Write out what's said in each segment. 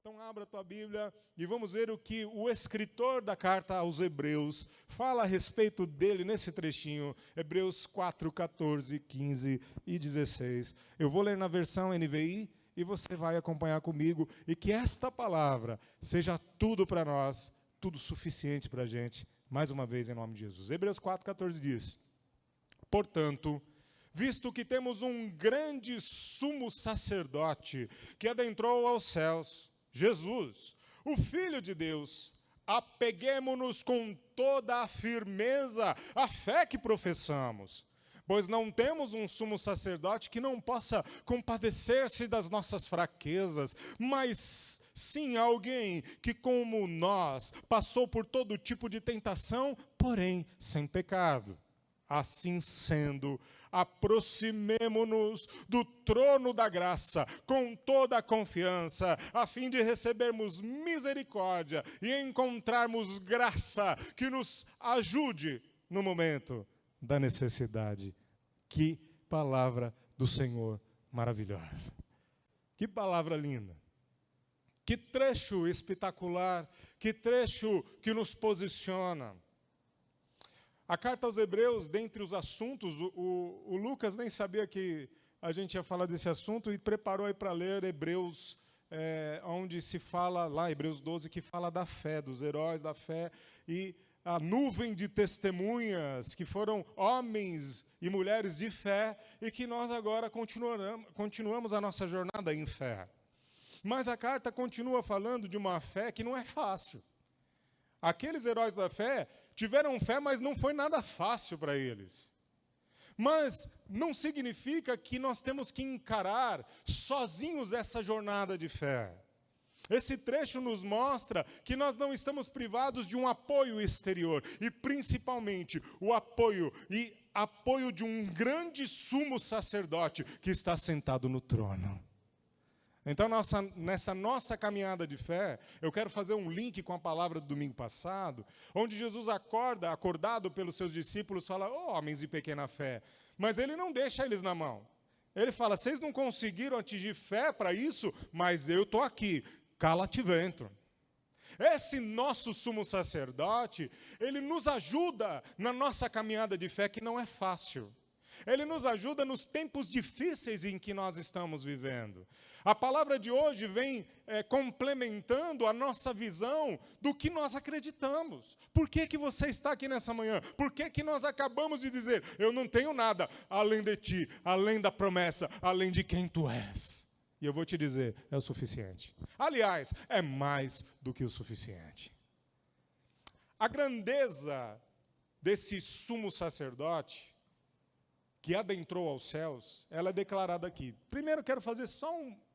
Então abra a tua Bíblia e vamos ver o que o escritor da carta aos Hebreus fala a respeito dele nesse trechinho, Hebreus 4, 14, 15 e 16. Eu vou ler na versão NVI e você vai acompanhar comigo, e que esta palavra seja tudo para nós, tudo suficiente para a gente, mais uma vez em nome de Jesus. Hebreus 4, 14 diz: portanto, visto que temos um grande sumo sacerdote que adentrou aos céus, Jesus, o Filho de Deus, apeguemo-nos com toda a firmeza à fé que professamos, pois não temos um sumo sacerdote que não possa compadecer-se das nossas fraquezas, mas sim alguém que, como nós, passou por todo tipo de tentação, porém sem pecado. Assim sendo, aproximemo-nos do trono da graça com toda a confiança, a fim de recebermos misericórdia e encontrarmos graça que nos ajude no momento da necessidade. Que palavra do Senhor maravilhosa. Que palavra linda. Que trecho espetacular, que trecho que nos posiciona. A carta aos Hebreus, dentre os assuntos, o Lucas nem sabia que a gente ia falar desse assunto e preparou aí para ler Hebreus, onde se fala, lá Hebreus 12, que fala da fé, dos heróis da fé, e a nuvem de testemunhas, que foram homens e mulheres de fé, e que nós agora continuamos a nossa jornada em fé. Mas a carta continua falando de uma fé que não é fácil. Aqueles heróis da fé tiveram fé, mas não foi nada fácil para eles. Mas não significa que nós temos que encarar sozinhos essa jornada de fé. Esse trecho nos mostra que nós não estamos privados de um apoio exterior, e principalmente o apoio de um grande sumo sacerdote que está sentado no trono. Então, nessa nossa caminhada de fé, eu quero fazer um link com a palavra do domingo passado, onde Jesus acordado pelos seus discípulos, fala: "Ó, homens de pequena fé", mas ele não deixa eles na mão. Ele fala: "Vocês não conseguiram atingir fé para isso, mas eu estou aqui, cala-te vento". Esse nosso sumo sacerdote, ele nos ajuda na nossa caminhada de fé, que não é fácil. Ele nos ajuda nos tempos difíceis em que nós estamos vivendo. A palavra de hoje vem complementando a nossa visão do que nós acreditamos. Por que você está aqui nessa manhã? Por que nós acabamos de dizer: eu não tenho nada além de ti, além da promessa, além de quem tu és? E eu vou te dizer, é o suficiente. Aliás, é mais do que o suficiente. A grandeza desse sumo sacerdote que adentrou aos céus, ela é declarada aqui. Primeiro, quero fazer só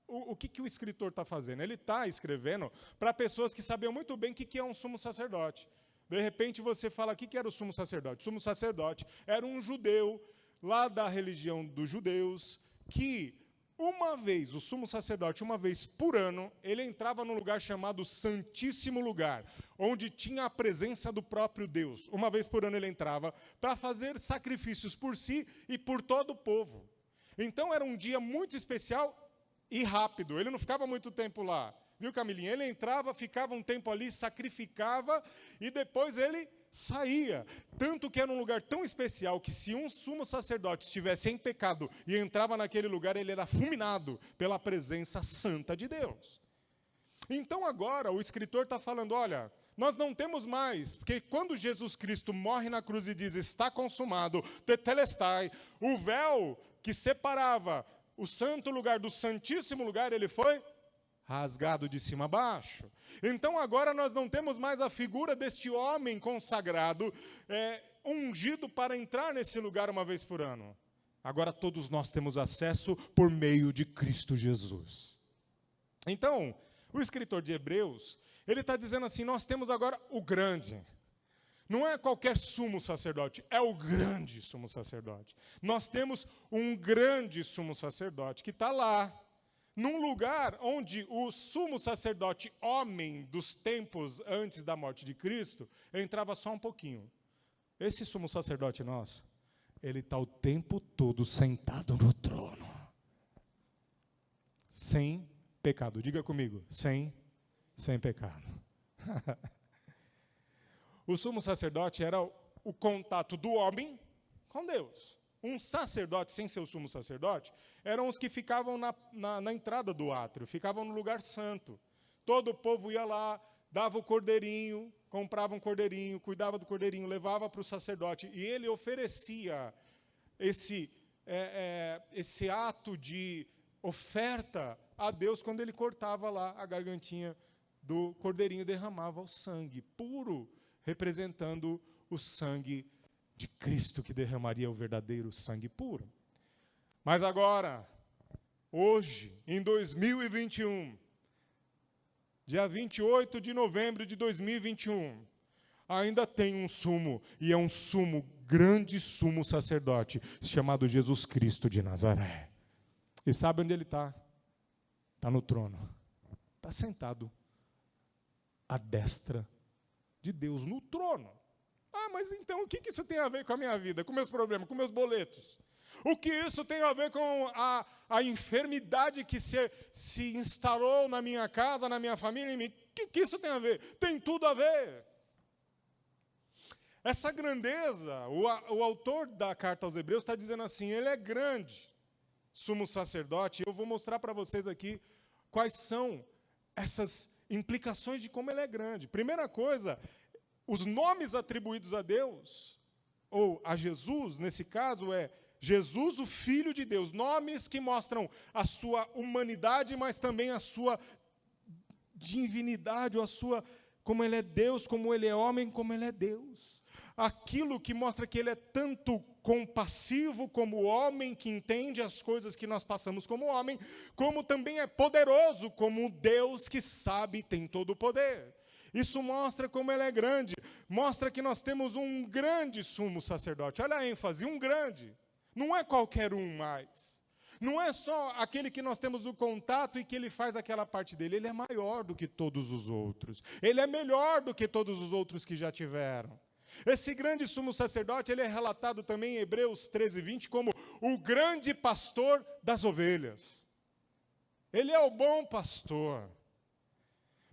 o que o escritor está fazendo. Ele está escrevendo para pessoas que sabiam muito bem o que é um sumo sacerdote. De repente, você fala: o que era o sumo sacerdote? O sumo sacerdote era um judeu, lá da religião dos judeus, que o sumo sacerdote, uma vez por ano, ele entrava num lugar chamado Santíssimo Lugar, onde tinha a presença do próprio Deus. Uma vez por ano ele entrava para fazer sacrifícios por si e por todo o povo. Então era um dia muito especial e rápido, ele não ficava muito tempo lá. Viu, Camilinha? Ele entrava, ficava um tempo ali, sacrificava e depois ele saía. Tanto que era um lugar tão especial que, se um sumo sacerdote estivesse em pecado e entrava naquele lugar, ele era fulminado pela presença santa de Deus. Então agora o escritor está falando: olha, nós não temos mais, porque quando Jesus Cristo morre na cruz e diz: está consumado, tetelestai, o véu que separava o santo lugar do santíssimo lugar, ele foi rasgado de cima a baixo. Então agora nós não temos mais a figura deste homem consagrado, ungido para entrar nesse lugar uma vez por ano. Agora todos nós temos acesso por meio de Cristo Jesus. Então, o escritor de Hebreus, ele está dizendo assim: nós temos agora o grande. Não é qualquer sumo sacerdote, é o grande sumo sacerdote. Nós temos um grande sumo sacerdote que está lá, num lugar onde o sumo sacerdote homem dos tempos antes da morte de Cristo entrava só um pouquinho. Esse sumo sacerdote nosso, ele está o tempo todo sentado no trono. Sem pecado. Diga comigo, sem sem pecado. O sumo sacerdote era o contato do homem com Deus. Um sacerdote, sem ser o sumo sacerdote, eram os que ficavam na entrada do átrio, ficavam no lugar santo. Todo o povo ia lá, dava o cordeirinho, comprava um cordeirinho, cuidava do cordeirinho, levava para o sacerdote, e ele oferecia esse ato de oferta a Deus quando ele cortava lá a gargantinha do cordeirinho e derramava o sangue puro, representando o sangue de Cristo, que derramaria o verdadeiro sangue puro. Mas agora, hoje, em 2021, dia 28 de novembro de 2021, ainda tem um sumo, e é um grande sumo sacerdote, chamado Jesus Cristo de Nazaré. E sabe onde ele está? Está no trono. Está sentado à destra de Deus, no trono. Ah, mas então o que isso tem a ver com a minha vida, com meus problemas, com meus boletos? O que isso tem a ver com a enfermidade que se instalou na minha casa, na minha família, em mim? O que isso tem a ver? Tem tudo a ver. Essa grandeza, o autor da carta aos Hebreus está dizendo assim, ele é grande, sumo sacerdote. Eu vou mostrar para vocês aqui quais são essas implicações de como ele é grande. Primeira coisa, os nomes atribuídos a Deus, ou a Jesus, nesse caso, é Jesus, o Filho de Deus. Nomes que mostram a sua humanidade, mas também a sua divinidade, ou a sua, como ele é Deus, como ele é homem, como ele é Deus. Aquilo que mostra que ele é tanto compassivo como homem, que entende as coisas que nós passamos como homem, como também é poderoso como Deus que sabe e tem todo o poder. Isso mostra como ele é grande, mostra que nós temos um grande sumo sacerdote. Olha a ênfase, um grande. Não é qualquer um mais. Não é só aquele que nós temos o contato e que ele faz aquela parte dele. Ele é maior do que todos os outros. Ele é melhor do que todos os outros que já tiveram. Esse grande sumo sacerdote, ele é relatado também em Hebreus 13:20 como o grande pastor das ovelhas. Ele é o bom pastor.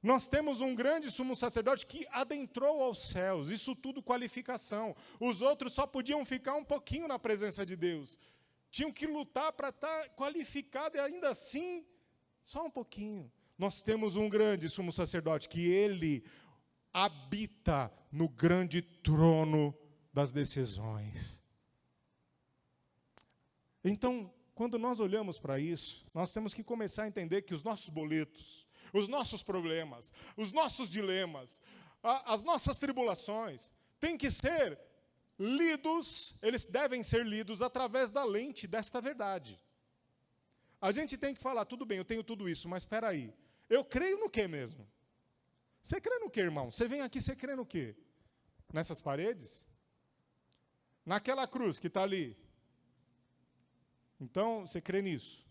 Nós temos um grande sumo sacerdote que adentrou aos céus, isso tudo qualificação. Os outros só podiam ficar um pouquinho na presença de Deus. Tinham que lutar para estar qualificado e ainda assim, só um pouquinho. Nós temos um grande sumo sacerdote que ele habita no grande trono das decisões. Então, quando nós olhamos para isso, nós temos que começar a entender que os nossos boletos, os nossos problemas, os nossos dilemas, as nossas tribulações, têm que ser lidos, eles devem ser lidos através da lente desta verdade. A gente tem que falar, tudo bem, eu tenho tudo isso, mas espera aí, eu creio no quê mesmo? Você crê no quê, irmão? Você vem aqui, você crê no quê? Nessas paredes? Naquela cruz que está ali? Então, você crê nisso?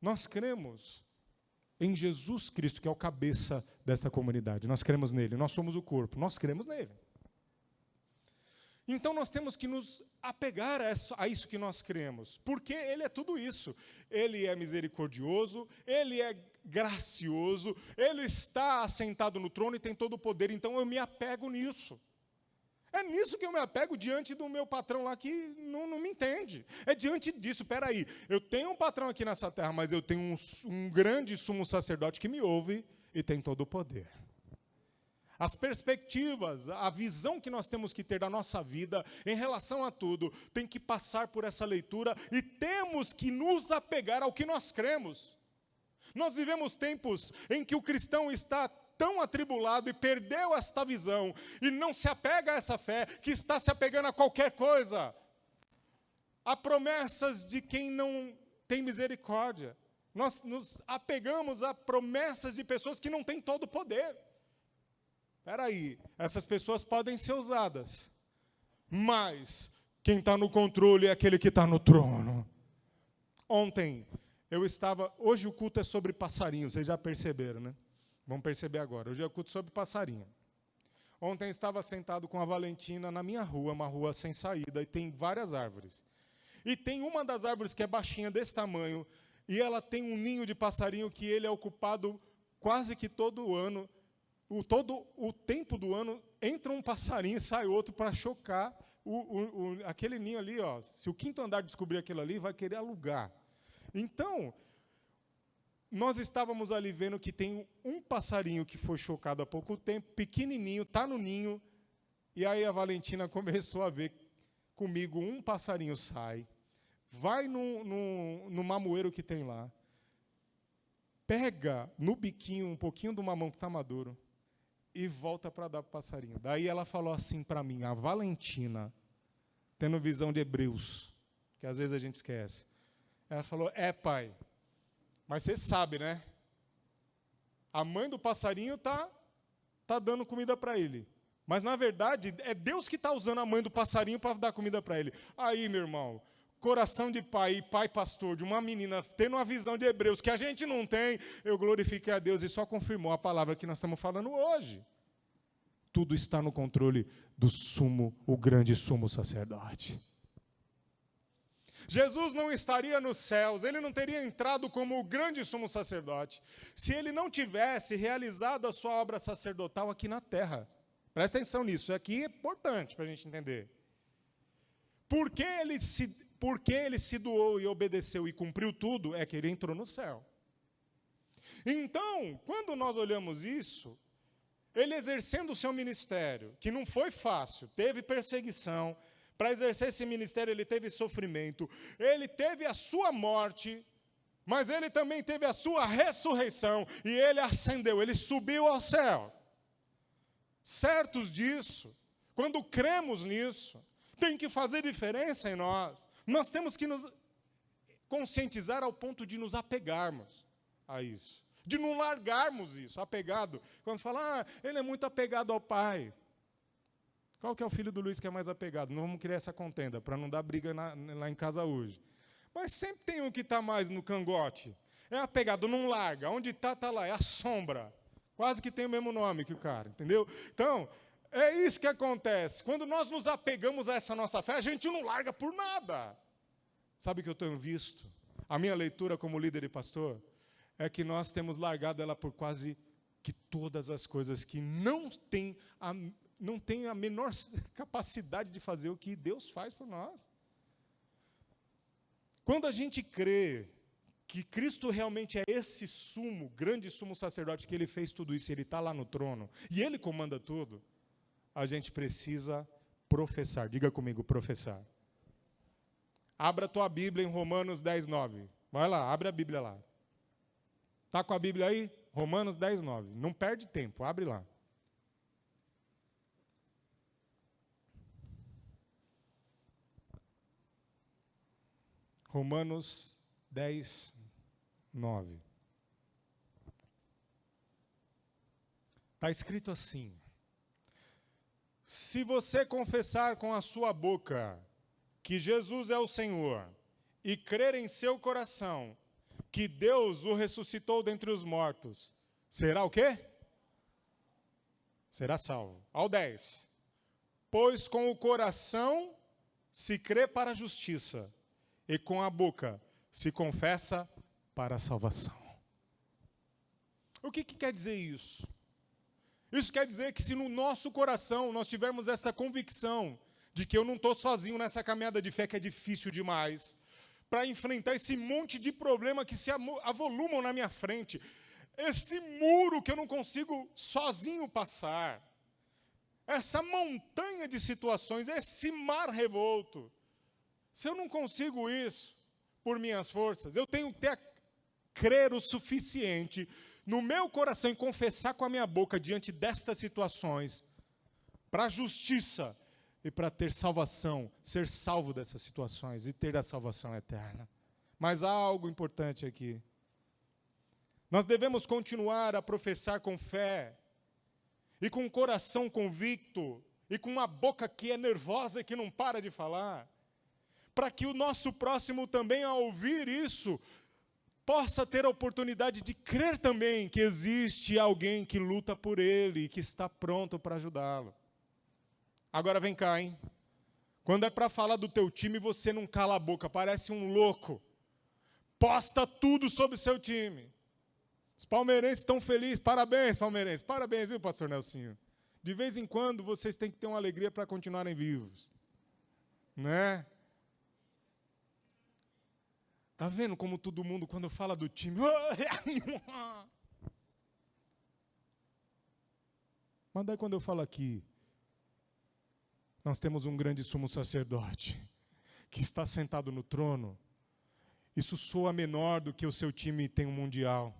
Nós cremos em Jesus Cristo, que é o cabeça dessa comunidade. Nós cremos nele, nós somos o corpo, nós cremos nele. Então nós temos que nos apegar a isso que nós cremos, porque ele é tudo isso. Ele é misericordioso, ele é gracioso, ele está assentado no trono e tem todo o poder, então eu me apego nisso. É nisso que eu me apego diante do meu patrão lá que não me entende. É diante disso, peraí, eu tenho um patrão aqui nessa terra, mas eu tenho um grande sumo sacerdote que me ouve e tem todo o poder. As perspectivas, a visão que nós temos que ter da nossa vida em relação a tudo, tem que passar por essa leitura e temos que nos apegar ao que nós cremos. Nós vivemos tempos em que o cristão está tão atribulado e perdeu esta visão e não se apega a essa fé, que está se apegando a qualquer coisa, a promessas de quem não tem misericórdia. Nós nos apegamos a promessas de pessoas que não têm todo o poder. Espera aí, essas pessoas podem ser usadas, mas quem está no controle é aquele que está no trono. Ontem, hoje o culto é sobre passarinho, vocês já perceberam, né? Vamos perceber agora. Hoje é o culto sobre passarinho. Ontem eu estava sentado com a Valentina na minha rua, uma rua sem saída, e tem várias árvores. E tem uma das árvores que é baixinha desse tamanho, e ela tem um ninho de passarinho que ele é ocupado quase que todo ano, todo o tempo do ano, entra um passarinho e sai outro para chocar aquele ninho ali. Ó, se o quinto andar descobrir aquilo ali, vai querer alugar. Então, nós estávamos ali vendo que tem um passarinho que foi chocado há pouco tempo, pequenininho, está no ninho, e aí a Valentina começou a ver comigo, um passarinho sai, vai no mamoeiro que tem lá, pega no biquinho um pouquinho do mamão que está maduro e volta para dar para o passarinho. Daí ela falou assim para mim, a Valentina, tendo visão de Hebreus, que às vezes a gente esquece. Ela falou, pai, mas você sabe, né? A mãe do passarinho tá dando comida para ele. Mas, na verdade, é Deus que está usando a mãe do passarinho para dar comida para ele. Aí, meu irmão, coração de pai e pai pastor, de uma menina, tendo uma visão de Hebreus, que a gente não tem, eu glorifiquei a Deus e só confirmou a palavra que nós estamos falando hoje. Tudo está no controle do o grande sumo sacerdote. Jesus não estaria nos céus, ele não teria entrado como o grande sumo sacerdote, se ele não tivesse realizado a sua obra sacerdotal aqui na terra. Presta atenção nisso, isso aqui é importante para a gente entender. Por que ele se doou e obedeceu e cumpriu tudo, é que ele entrou no céu. Então, quando nós olhamos isso, ele exercendo o seu ministério, que não foi fácil, teve perseguição. Para exercer esse ministério, ele teve sofrimento, ele teve a sua morte, mas ele também teve a sua ressurreição, e ele ascendeu, ele subiu ao céu. Certos disso, quando cremos nisso, tem que fazer diferença em nós. Nós temos que nos conscientizar ao ponto de nos apegarmos a isso, de não largarmos isso, apegado. Quando fala, ele é muito apegado ao pai. Qual que é o filho do Luiz que é mais apegado? Não vamos criar essa contenda, para não dar briga lá em casa hoje. Mas sempre tem um que está mais no cangote. É apegado, não larga. Onde está lá. É a sombra. Quase que tem o mesmo nome que o cara, entendeu? Então, é isso que acontece. Quando nós nos apegamos a essa nossa fé, a gente não larga por nada. Sabe o que eu tenho visto? A minha leitura como líder e pastor é que nós temos largado ela por quase que todas as coisas que não tem a menor capacidade de fazer o que Deus faz por nós. Quando a gente crê que Cristo realmente é esse grande sumo sacerdote, que ele fez tudo isso, ele está lá no trono, e ele comanda tudo, a gente precisa professar. Diga comigo, professar. Abra a tua Bíblia em Romanos 10, 9. Vai lá, abre a Bíblia lá. Está com a Bíblia aí? Romanos 10, 9. Não perde tempo, abre lá. Romanos 10, 9. Está escrito assim: se você confessar com a sua boca que Jesus é o Senhor e crer em seu coração que Deus o ressuscitou dentre os mortos, será o quê? Será salvo. Ao 10. Pois com o coração se crê para a justiça, e com a boca se confessa para a salvação. O que quer dizer isso? Isso quer dizer que se no nosso coração nós tivermos essa convicção de que eu não estou sozinho nessa caminhada de fé, que é difícil demais, para enfrentar esse monte de problema que se avolumam na minha frente, esse muro que eu não consigo sozinho passar, essa montanha de situações, esse mar revolto, se eu não consigo isso por minhas forças, eu tenho que crer o suficiente no meu coração e confessar com a minha boca diante destas situações, para a justiça e para ter salvação, ser salvo dessas situações e ter a salvação eterna. Mas há algo importante aqui. Nós devemos continuar a professar com fé e com um coração convicto e com uma boca que é nervosa e que não para de falar, para que o nosso próximo também, ao ouvir isso, possa ter a oportunidade de crer também que existe alguém que luta por ele e que está pronto para ajudá-lo. Agora vem cá, hein? Quando é para falar do teu time, você não cala a boca, parece um louco. Posta tudo sobre o seu time. Os palmeirenses estão felizes. Parabéns, palmeirenses. Parabéns, viu, pastor Nelsinho? De vez em quando, vocês têm que ter uma alegria para continuarem vivos. Né? Tá vendo como todo mundo, quando fala do time... Mas daí quando eu falo aqui, nós temos um grande sumo sacerdote, que está sentado no trono, isso soa menor do que o seu time tem um mundial.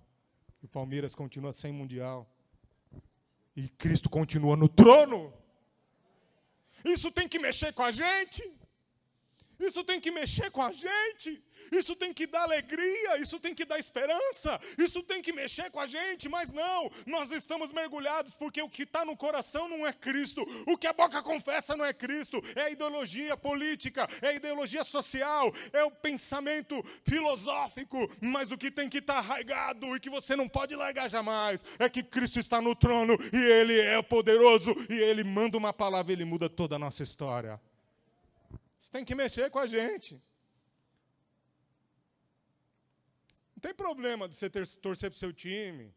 O Palmeiras continua sem mundial. E Cristo continua no trono. Isso tem que mexer com a gente. Isso tem que mexer com a gente. Isso tem que dar alegria. Isso tem que dar esperança. Isso tem que mexer com a gente. Mas não, nós estamos mergulhados porque o que está no coração não é Cristo. O que a boca confessa não é Cristo. É a ideologia política, é a ideologia social, é o pensamento filosófico. Mas o que tem que estar arraigado e que você não pode largar jamais é que Cristo está no trono e Ele é poderoso. E Ele manda uma palavra e Ele muda toda a nossa história. Você tem que mexer com a gente. Não tem problema de você torcer para o seu time,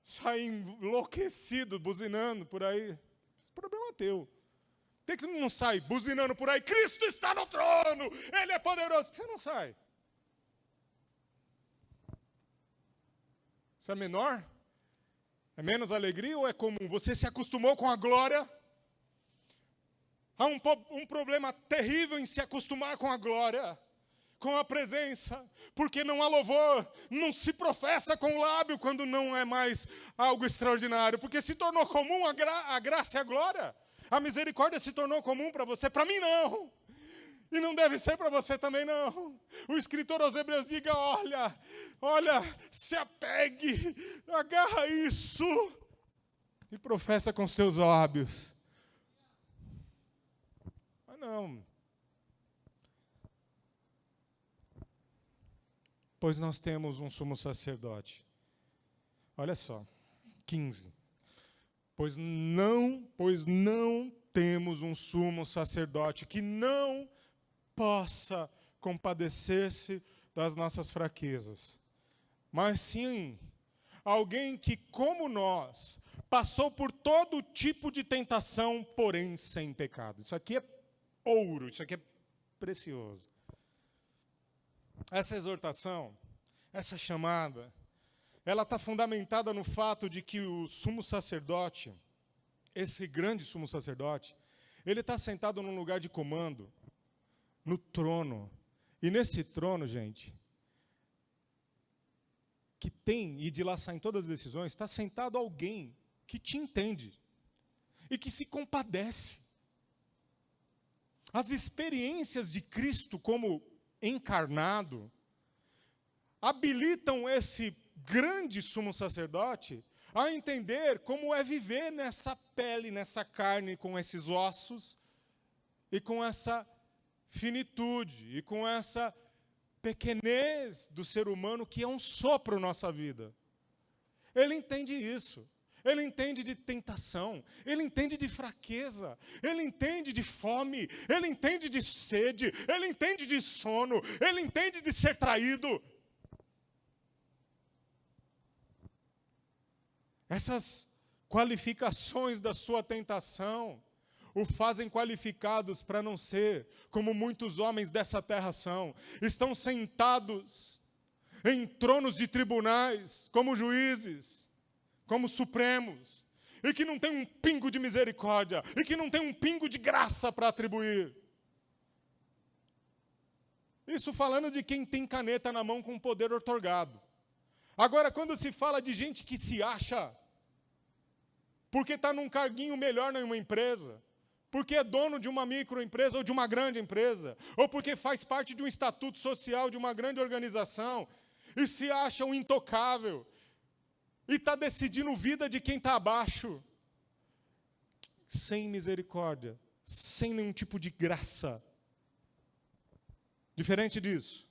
sair enlouquecido, buzinando por aí. Problema é teu. Por que não sai buzinando por aí? Cristo está no trono, Ele é poderoso. Por que você não sai? Isso é menor? É menos alegria ou é comum? Você se acostumou com a glória? Há um problema terrível em se acostumar com a glória, com a presença, porque não há louvor, não se professa com o lábio quando não é mais algo extraordinário, porque se tornou comum a graça e a glória, a misericórdia se tornou comum para você, para mim não, e não deve ser para você também não. O escritor aos Hebreus diga, olha, se apegue, agarra isso, e professa com seus lábios. Não. Pois nós temos um sumo sacerdote. Olha só, 15. Pois não temos um sumo sacerdote que não possa compadecer-se das nossas fraquezas, mas sim alguém que, como nós, passou por todo tipo de tentação, porém sem pecado. Isso aqui é ouro, isso aqui é precioso. Essa exortação, essa chamada, ela está fundamentada no fato de que o sumo sacerdote, esse grande sumo sacerdote, ele está sentado num lugar de comando, no trono. E nesse trono, gente, que tem, e de lá saem todas as decisões, está sentado alguém que te entende e que se compadece. As experiências de Cristo como encarnado habilitam esse grande sumo sacerdote a entender como é viver nessa pele, nessa carne, com esses ossos, e com essa finitude, e com essa pequenez do ser humano que é um sopro na nossa vida. Ele entende isso. Ele entende de tentação, ele entende de fraqueza, ele entende de fome, ele entende de sede, ele entende de sono, ele entende de ser traído. Essas qualificações da sua tentação o fazem qualificados para não ser como muitos homens dessa terra são. Estão sentados em tronos de tribunais, como juízes, como supremos, e que não tem um pingo de misericórdia, e que não tem um pingo de graça para atribuir. Isso falando de quem tem caneta na mão com poder outorgado. Agora, quando se fala de gente que se acha, porque está num carguinho melhor em uma empresa, porque é dono de uma microempresa ou de uma grande empresa, ou porque faz parte de um estatuto social de uma grande organização, e se acha um intocável, e está decidindo vida de quem está abaixo, sem misericórdia, sem nenhum tipo de graça. Diferente disso,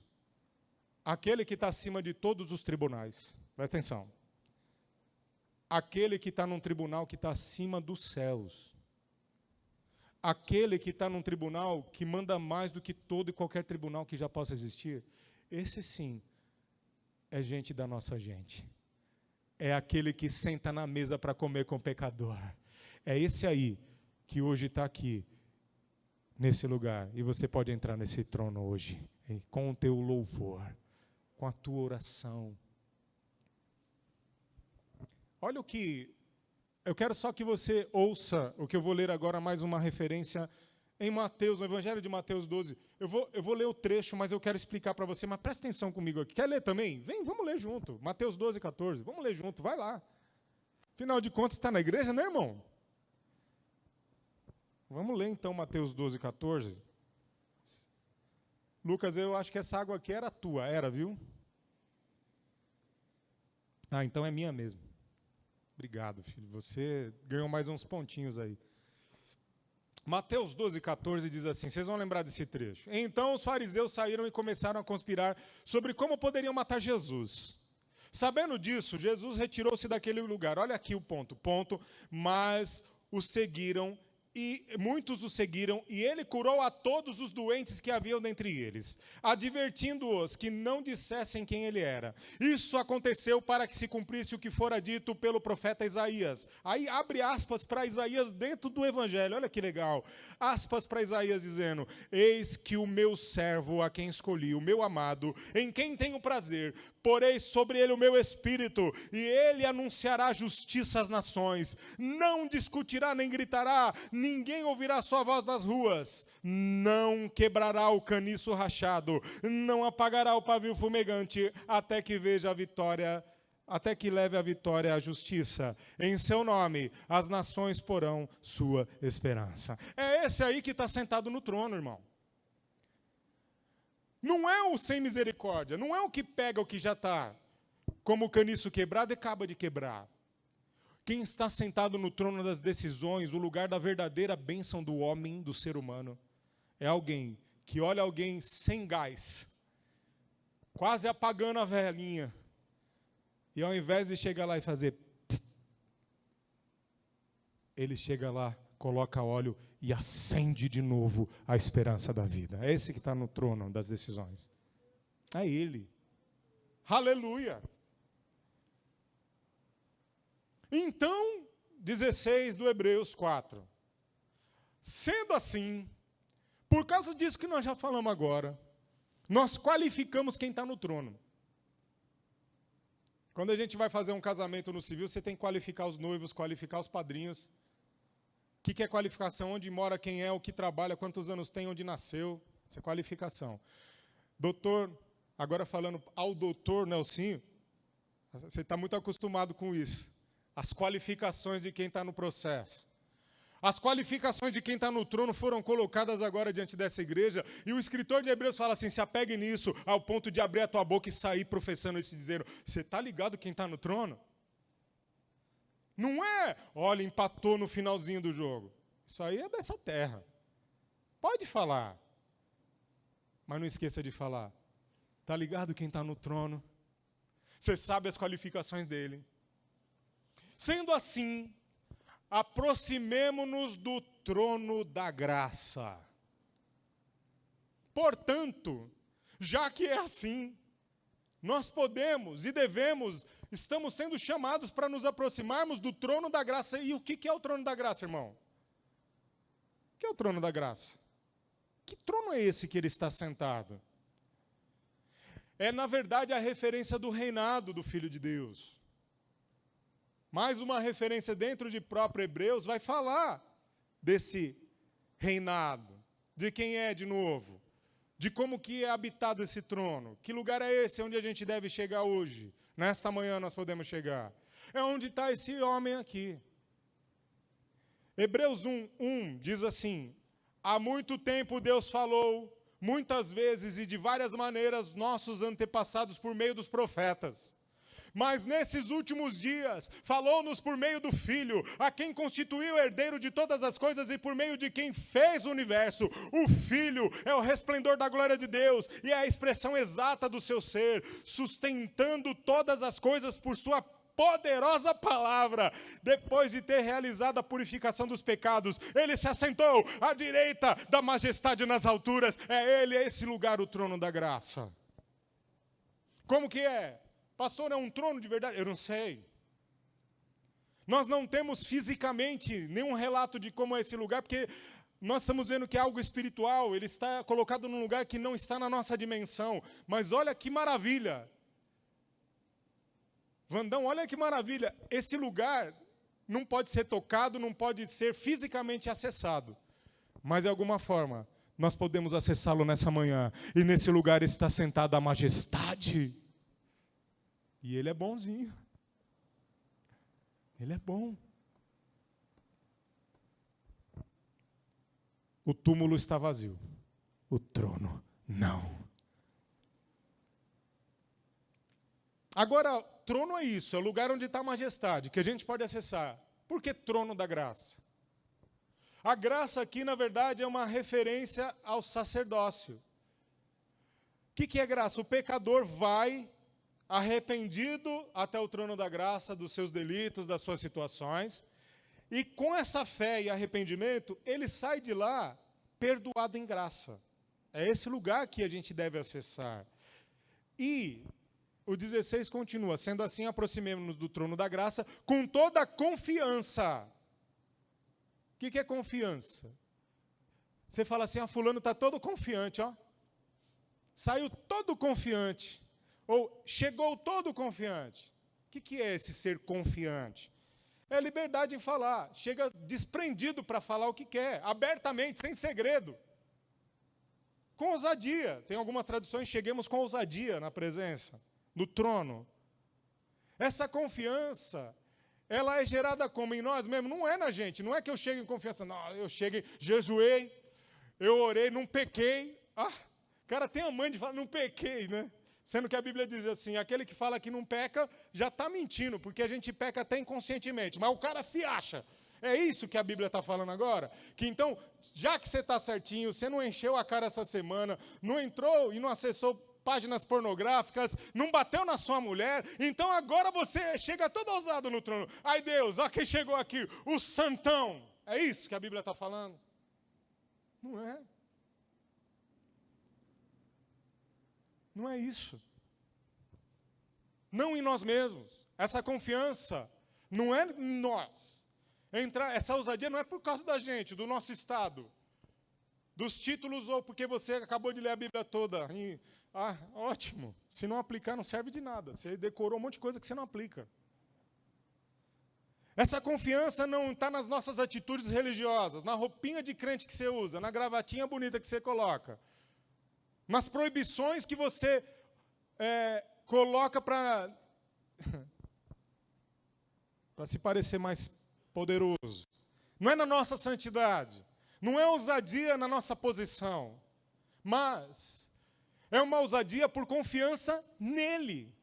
aquele que está acima de todos os tribunais, presta atenção, aquele que está num tribunal que está acima dos céus, aquele que está num tribunal que manda mais do que todo e qualquer tribunal que já possa existir, esse sim é gente da nossa gente. é aquele que senta na mesa para comer com o pecador. É esse aí que hoje está aqui, nesse lugar. E você pode entrar nesse trono hoje, com o teu louvor, com a tua oração. Olha o que... Eu quero só que você ouça o que eu vou ler agora, mais uma referência em Mateus, no Evangelho de Mateus 12. Eu vou ler o trecho, mas eu quero explicar para você, mas presta atenção comigo aqui. Quer ler também? Vem, vamos ler junto. Mateus 12, 14. Vamos ler junto, vai lá. Afinal de contas, está na igreja, né, irmão? Vamos ler então Mateus 12, 14. Lucas, eu acho que essa água aqui era tua, era, viu? Ah, então é minha mesmo. Obrigado, filho. Você ganhou mais uns pontinhos aí. Mateus 12, 14 diz assim, vocês vão lembrar desse trecho. Então os fariseus saíram e começaram a conspirar sobre como poderiam matar Jesus. Sabendo disso, Jesus retirou-se daquele lugar. Olha aqui o ponto. Mas o seguiram, e muitos o seguiram, e ele curou a todos os doentes que haviam dentre eles, advertindo-os que não dissessem quem ele era. Isso aconteceu para que se cumprisse o que fora dito pelo profeta Isaías. Aí abre aspas para Isaías dentro do Evangelho, olha que legal. Aspas para Isaías dizendo, eis que o meu servo, a quem escolhi, o meu amado, em quem tenho prazer, porei sobre ele o meu espírito, e ele anunciará justiça às nações, não discutirá nem gritará, ninguém ouvirá sua voz nas ruas, não quebrará o caniço rachado, não apagará o pavio fumegante, até que veja a vitória, até que leve a vitória à justiça. Em seu nome, as nações porão sua esperança. É esse aí que está sentado no trono, irmão. Não é o sem misericórdia, não é o que pega o que já está, como o caniço quebrado e acaba de quebrar. Quem está sentado no trono das decisões, o lugar da verdadeira bênção do homem, do ser humano, é alguém que olha alguém sem gás, quase apagando a velhinha, e ao invés de chegar lá e fazer, psst, ele chega lá, coloca óleo e acende de novo a esperança da vida. É esse que está no trono das decisões. É ele. Aleluia. Então, 16 do Hebreus 4. Sendo assim, por causa disso que nós já falamos agora, nós qualificamos quem está no trono. Quando a gente vai fazer um casamento no civil, você tem que qualificar os noivos, qualificar os padrinhos. O que é qualificação? Onde mora, quem é, o que trabalha, quantos anos tem, onde nasceu. Isso é qualificação. Doutor, agora falando ao doutor Nelsinho, você está muito acostumado com isso. As qualificações de quem está no processo. As qualificações de quem está no trono foram colocadas agora diante dessa igreja, e o escritor de Hebreus fala assim, se apegue nisso, ao ponto de abrir a tua boca e sair professando isso, dizendo, você está ligado quem está no trono? Não é, olha, empatou no finalzinho do jogo. Isso aí é dessa terra. Pode falar. Mas não esqueça de falar. Está ligado quem está no trono? Você sabe as qualificações dele. Sendo assim, aproximemo-nos do trono da graça. Portanto, já que é assim, nós podemos e devemos, estamos sendo chamados para nos aproximarmos do trono da graça. E o que é o trono da graça, irmão? O que é o trono da graça? Que trono é esse que ele está sentado? É, na verdade, a referência do reinado do Filho de Deus. Mais uma referência dentro de próprio Hebreus vai falar desse reinado, de quem é de novo, de como que é habitado esse trono, que lugar é esse onde a gente deve chegar hoje, nesta manhã nós podemos chegar. É onde está esse homem aqui. Hebreus 1 diz assim, há muito tempo Deus falou, muitas vezes e de várias maneiras, nossos antepassados por meio dos profetas. Mas nesses últimos dias, falou-nos por meio do Filho, a quem constituiu herdeiro de todas as coisas e por meio de quem fez o universo. O Filho é o resplendor da glória de Deus e é a expressão exata do seu ser, sustentando todas as coisas por sua poderosa palavra. Depois de ter realizado a purificação dos pecados, ele se assentou à direita da majestade nas alturas. É ele, é esse lugar, o trono da graça. Como que é? Pastor, é um trono de verdade? Eu não sei. Nós não temos fisicamente nenhum relato de como é esse lugar, porque nós estamos vendo que é algo espiritual, ele está colocado num lugar que não está na nossa dimensão. Mas olha que maravilha. Vandão, olha que maravilha. Esse lugar não pode ser tocado, não pode ser fisicamente acessado. Mas, de alguma forma, nós podemos acessá-lo nessa manhã. E nesse lugar está sentada a majestade. E ele é bonzinho. Ele é bom. O túmulo está vazio. O trono não. Agora, trono é isso, é o lugar onde está a majestade, que a gente pode acessar. Por que trono da graça? A graça aqui, na verdade, é uma referência ao sacerdócio. O que é graça? O pecador vai arrependido até o trono da graça dos seus delitos, das suas situações, e com essa fé e arrependimento, ele sai de lá perdoado em graça. É esse lugar que a gente deve acessar. E o 16 continua, sendo assim, aproximemo-nos do trono da graça com toda a confiança. O que é confiança? Você fala assim, fulano está todo confiante, ó. Saiu todo confiante. Ou chegou todo confiante. O que é esse ser confiante? É liberdade em falar. Chega desprendido para falar o que quer, abertamente, sem segredo. Com ousadia. Tem algumas traduções, cheguemos com ousadia na presença, no trono. Essa confiança, ela é gerada como em nós mesmos? Não é na gente, não é que eu chego em confiança. Não, eu cheguei, jejuei, eu orei, não pequei. Cara, tem a mãe de falar, não pequei, né? Sendo que a Bíblia diz assim, aquele que fala que não peca, já está mentindo, porque a gente peca até inconscientemente, mas o cara se acha. É isso que a Bíblia está falando agora? Que então, já que você está certinho, você não encheu a cara essa semana, não entrou e não acessou páginas pornográficas, não bateu na sua mulher, então agora você chega todo ousado no trono. Ai Deus, olha quem chegou aqui, o santão. É isso que a Bíblia está falando? Não é. Não é isso. Não em nós mesmos. Essa confiança não é em nós. Essa ousadia não é por causa da gente, do nosso estado, dos títulos ou porque você acabou de ler a Bíblia toda. Ótimo. Se não aplicar, não serve de nada. Você decorou um monte de coisa que você não aplica. Essa confiança não está nas nossas atitudes religiosas, na roupinha de crente que você usa, na gravatinha bonita que você coloca, nas proibições que você coloca para se parecer mais poderoso. Não é na nossa santidade, não é ousadia na nossa posição, mas é uma ousadia por confiança nele.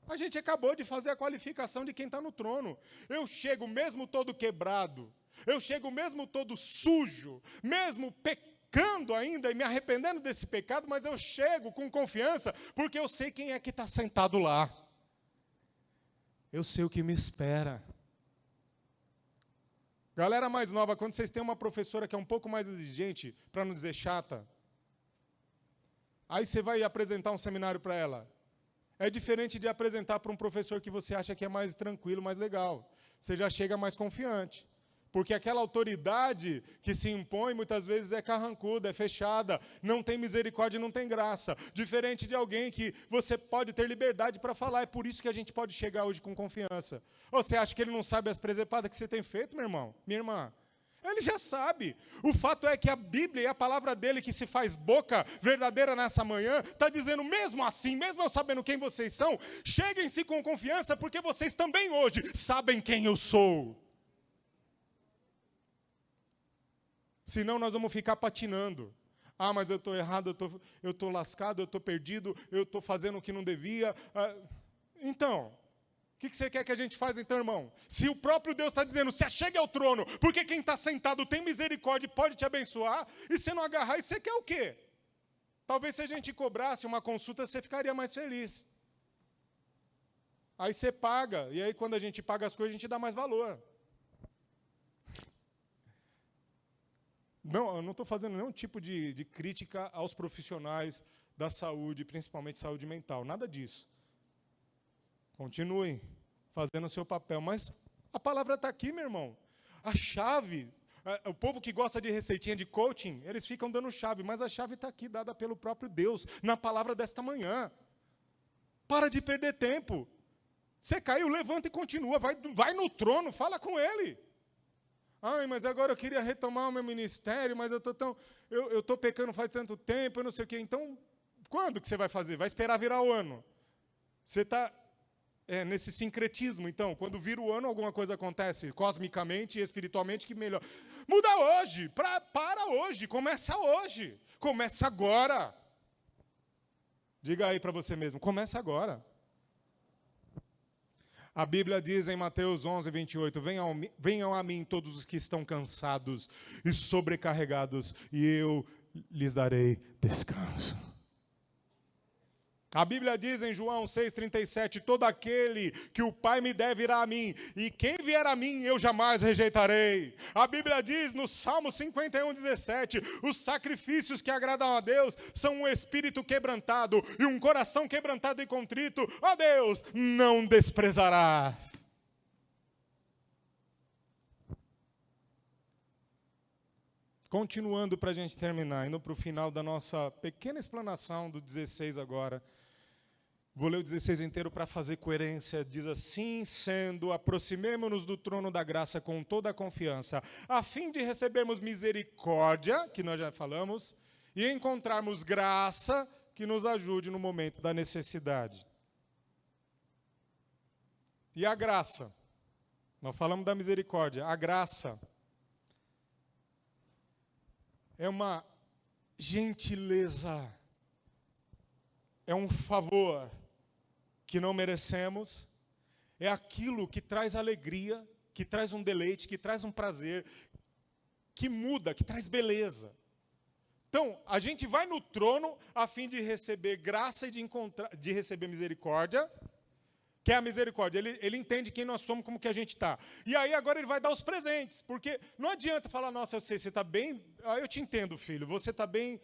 A gente acabou de fazer a qualificação de quem está no trono. Eu chego mesmo todo quebrado, eu chego mesmo todo sujo, mesmo pecando ainda e me arrependendo desse pecado, mas eu chego com confiança, porque eu sei quem é que está sentado lá. Eu sei o que me espera. Galera mais nova, quando vocês têm uma professora que é um pouco mais exigente, para não dizer chata, aí você vai apresentar um seminário para ela. É diferente de apresentar para um professor que você acha que é mais tranquilo, mais legal. Você já chega mais confiante. Porque aquela autoridade que se impõe, muitas vezes é carrancuda, é fechada, não tem misericórdia e não tem graça. Diferente de alguém que você pode ter liberdade para falar. É por isso que a gente pode chegar hoje com confiança. Ou você acha que ele não sabe as presepadas que você tem feito, meu irmão? Minha irmã? Ele já sabe. O fato é que a Bíblia e a palavra dele que se faz boca verdadeira nessa manhã, está dizendo, mesmo assim, mesmo eu sabendo quem vocês são, cheguem-se com confiança, porque vocês também hoje sabem quem eu sou. Senão nós vamos ficar patinando. Mas eu estou errado, eu estou lascado, eu estou perdido, eu estou fazendo o que não devia. Então, o que você quer que a gente faça então, irmão? Se o próprio Deus está dizendo, se achegue ao trono, porque quem está sentado tem misericórdia e pode te abençoar, e você não agarrar, e você quer o quê? Talvez se a gente cobrasse uma consulta, você ficaria mais feliz. Aí você paga, e aí quando a gente paga as coisas, a gente dá mais valor. Não, eu não estou fazendo nenhum tipo de crítica aos profissionais da saúde, principalmente saúde mental, nada disso. Continuem fazendo o seu papel, mas A palavra está aqui, meu irmão. A chave, o povo que gosta de receitinha de coaching, eles ficam dando chave, mas a chave está aqui, dada pelo próprio Deus, na palavra desta manhã. Para de perder tempo. Você caiu, levanta e continua, vai no trono, fala com ele. Ai, mas agora eu queria retomar o meu ministério, mas eu estou pecando faz tanto tempo, eu não sei o quê. Então, quando que você vai fazer? Vai esperar virar o ano. Você está nesse sincretismo, então. Quando vira o ano, alguma coisa acontece, cosmicamente e espiritualmente, que melhor. Muda hoje, para hoje, começa hoje. Começa agora. Diga aí para você mesmo, começa agora. A Bíblia diz em Mateus 11, 28, venham a mim todos os que estão cansados e sobrecarregados, e eu lhes darei descanso. A Bíblia diz em João 6,37, todo aquele que o Pai me der virá a mim, e quem vier a mim eu jamais rejeitarei. A Bíblia diz no Salmo 51,17, os sacrifícios que agradam a Deus são um espírito quebrantado e um coração quebrantado e contrito. Ó Deus, não desprezarás. Continuando para a gente terminar, indo para o final da nossa pequena explanação do 16 agora. Vou ler o 16 inteiro para fazer coerência. Diz assim, sendo, aproximemo-nos do trono da graça com toda a confiança, a fim de recebermos misericórdia, que nós já falamos, e encontrarmos graça que nos ajude no momento da necessidade. E a graça? Nós falamos da misericórdia. A graça é uma gentileza, é um favor que não merecemos, é aquilo que traz alegria, que traz um deleite, que traz um prazer, que muda, que traz beleza. Então, a gente vai no trono a fim de receber graça e de receber misericórdia, que é a misericórdia. Ele entende quem nós somos, como que a gente está. E aí agora ele vai dar os presentes, porque não adianta falar, nossa, eu sei, você está bem, eu te entendo, filho, você está bem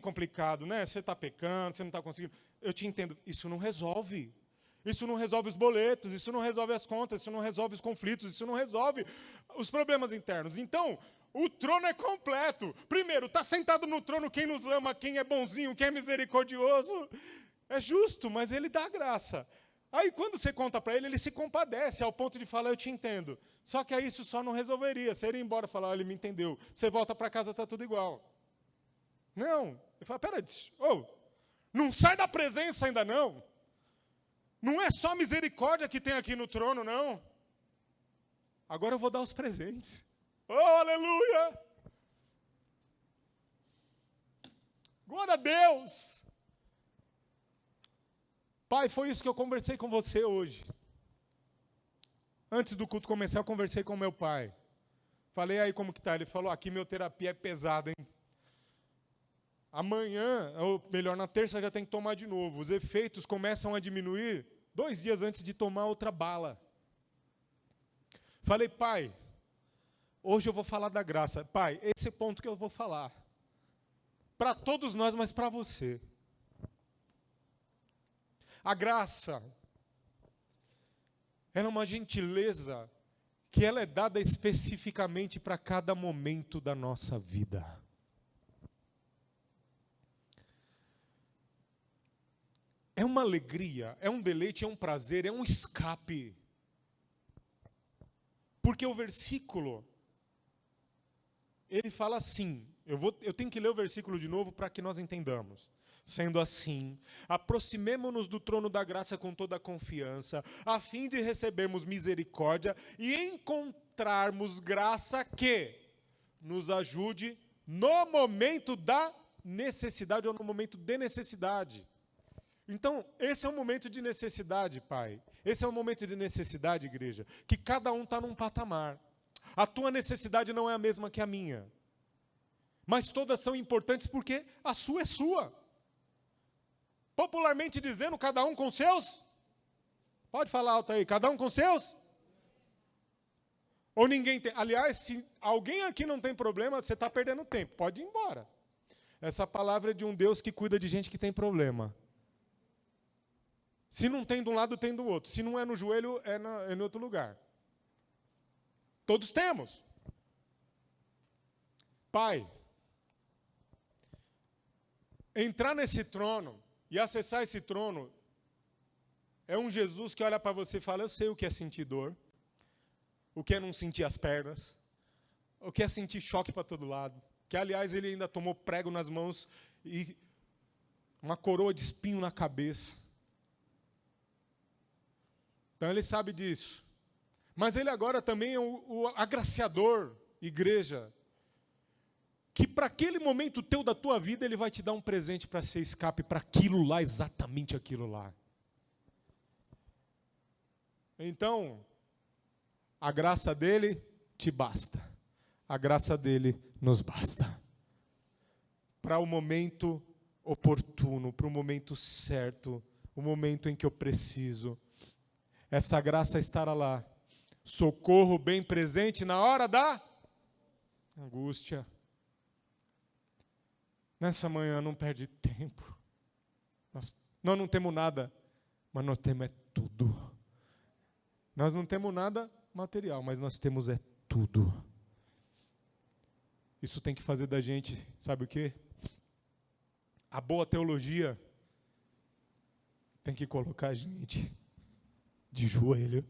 complicado, né? Você está pecando, você não está conseguindo. Eu te entendo. Isso não resolve. Isso não resolve os boletos, isso não resolve as contas, isso não resolve os conflitos, isso não resolve os problemas internos. Então, o trono é completo. Primeiro, está sentado no trono quem nos ama, quem é bonzinho, quem é misericordioso. É justo, mas ele dá graça. Aí, quando você conta para ele, ele se compadece ao ponto de falar, eu te entendo. Só que aí isso só não resolveria. Você iria embora e falar, ele me entendeu. Você volta para casa, está tudo igual. Não. Ele fala, peraí, não sai da presença ainda não. Não é só misericórdia que tem aqui no trono, não. Agora eu vou dar os presentes. Oh, aleluia! Glória a Deus! Pai, foi isso que eu conversei com você hoje. Antes do culto começar, eu conversei com meu pai. Falei aí como que tá. Ele falou, a quimioterapia é pesada, hein? Amanhã, ou melhor, na terça já tem que tomar de novo. Os efeitos começam a diminuir 2 dias antes de tomar outra bala. Falei, pai, hoje eu vou falar da graça. Pai, esse é o ponto que eu vou falar. Para todos nós, mas para você. A graça, ela é uma gentileza que ela é dada especificamente para cada momento da nossa vida. É uma alegria, é um deleite, é um prazer, é um escape. Porque o versículo, ele fala assim, eu tenho que ler o versículo de novo para que nós entendamos. Sendo assim, aproximemo-nos do trono da graça com toda a confiança, a fim de recebermos misericórdia e encontrarmos graça que nos ajude no momento da necessidade ou no momento de necessidade. Então, esse é um momento de necessidade, pai. Esse é um momento de necessidade, igreja, que cada um está num patamar. A tua necessidade não é a mesma que a minha. Mas todas são importantes porque a sua é sua. Popularmente dizendo, cada um com seus? Pode falar alto aí, cada um com seus? Ou ninguém tem? Aliás, se alguém aqui não tem problema, você está perdendo tempo, pode ir embora. Essa palavra é de um Deus que cuida de gente que tem problema. Se não tem de um lado, tem do outro. Se não é no joelho, é em outro lugar. Todos temos. Pai, entrar nesse trono e acessar esse trono é um Jesus que olha para você e fala: eu sei o que é sentir dor, o que é não sentir as pernas, o que é sentir choque para todo lado. Que, aliás, ele ainda tomou prego nas mãos e uma coroa de espinho na cabeça. Então ele sabe disso. Mas ele agora também é o agraciador, igreja, que para aquele momento teu da tua vida, ele vai te dar um presente para ser escape para aquilo lá, exatamente aquilo lá. Então, a graça dele te basta. A graça dele nos basta. Para o momento oportuno, para o momento certo, o momento em que eu preciso. Essa graça estará lá. Socorro bem presente na hora da angústia. Nessa manhã, não perde tempo. Nós não temos nada, mas nós temos tudo. Nós não temos nada material, mas nós temos tudo. Isso tem que fazer da gente, sabe o quê? A boa teologia tem que colocar a gente de joelho.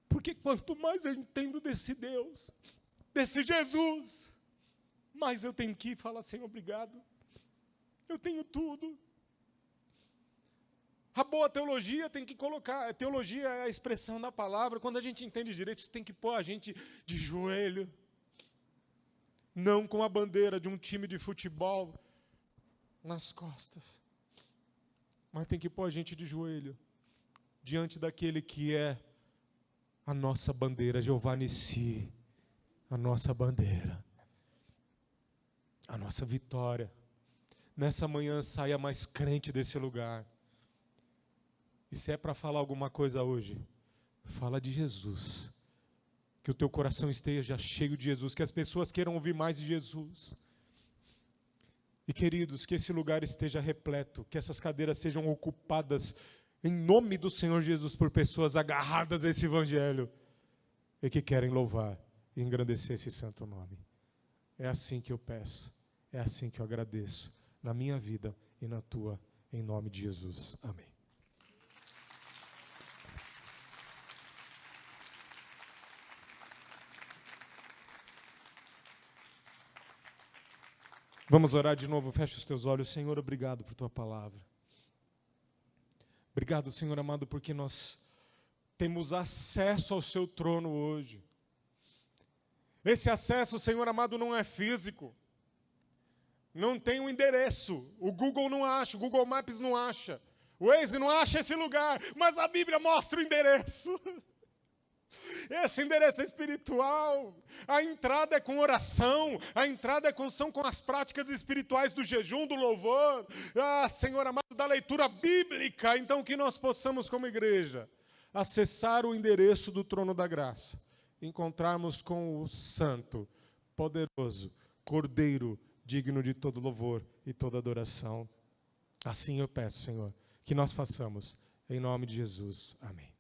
Porque quanto mais eu entendo desse Deus, desse Jesus, mais eu tenho que falar: Senhor, obrigado. Eu tenho tudo. A boa teologia tem que colocar. A teologia é a expressão da palavra. Quando a gente entende direito, isso tem que pôr a gente de joelho. Não com a bandeira de um time de futebol nas costas. Mas tem que pôr a gente de joelho diante daquele que é a nossa bandeira, Jeová Nissi, a nossa bandeira, a nossa vitória. Nessa manhã saia mais crente desse lugar. E se é para falar alguma coisa hoje, fala de Jesus. Que o teu coração esteja cheio de Jesus, que as pessoas queiram ouvir mais de Jesus. E queridos, que esse lugar esteja repleto, que essas cadeiras sejam ocupadas em nome do Senhor Jesus por pessoas agarradas a esse evangelho e que querem louvar e engrandecer esse santo nome. É assim que eu peço, é assim que eu agradeço, na minha vida e na tua, em nome de Jesus. Amém. Vamos orar de novo, fecha os teus olhos. Senhor, obrigado por tua palavra. Obrigado, Senhor amado, porque nós temos acesso ao seu trono hoje. Esse acesso, Senhor amado, não é físico. Não tem um endereço. O Google não acha, o Google Maps não acha. O Waze não acha esse lugar, mas a Bíblia mostra o endereço. Esse endereço é espiritual. A entrada é com oração. A entrada são com as práticas espirituais do jejum, do louvor. Senhor amado, da leitura bíblica. Então que nós possamos, como igreja, acessar o endereço do trono da graça. Encontrarmos com o santo, poderoso, Cordeiro, digno de todo louvor e toda adoração. Assim eu peço, Senhor, que nós façamos. Em nome de Jesus. Amém.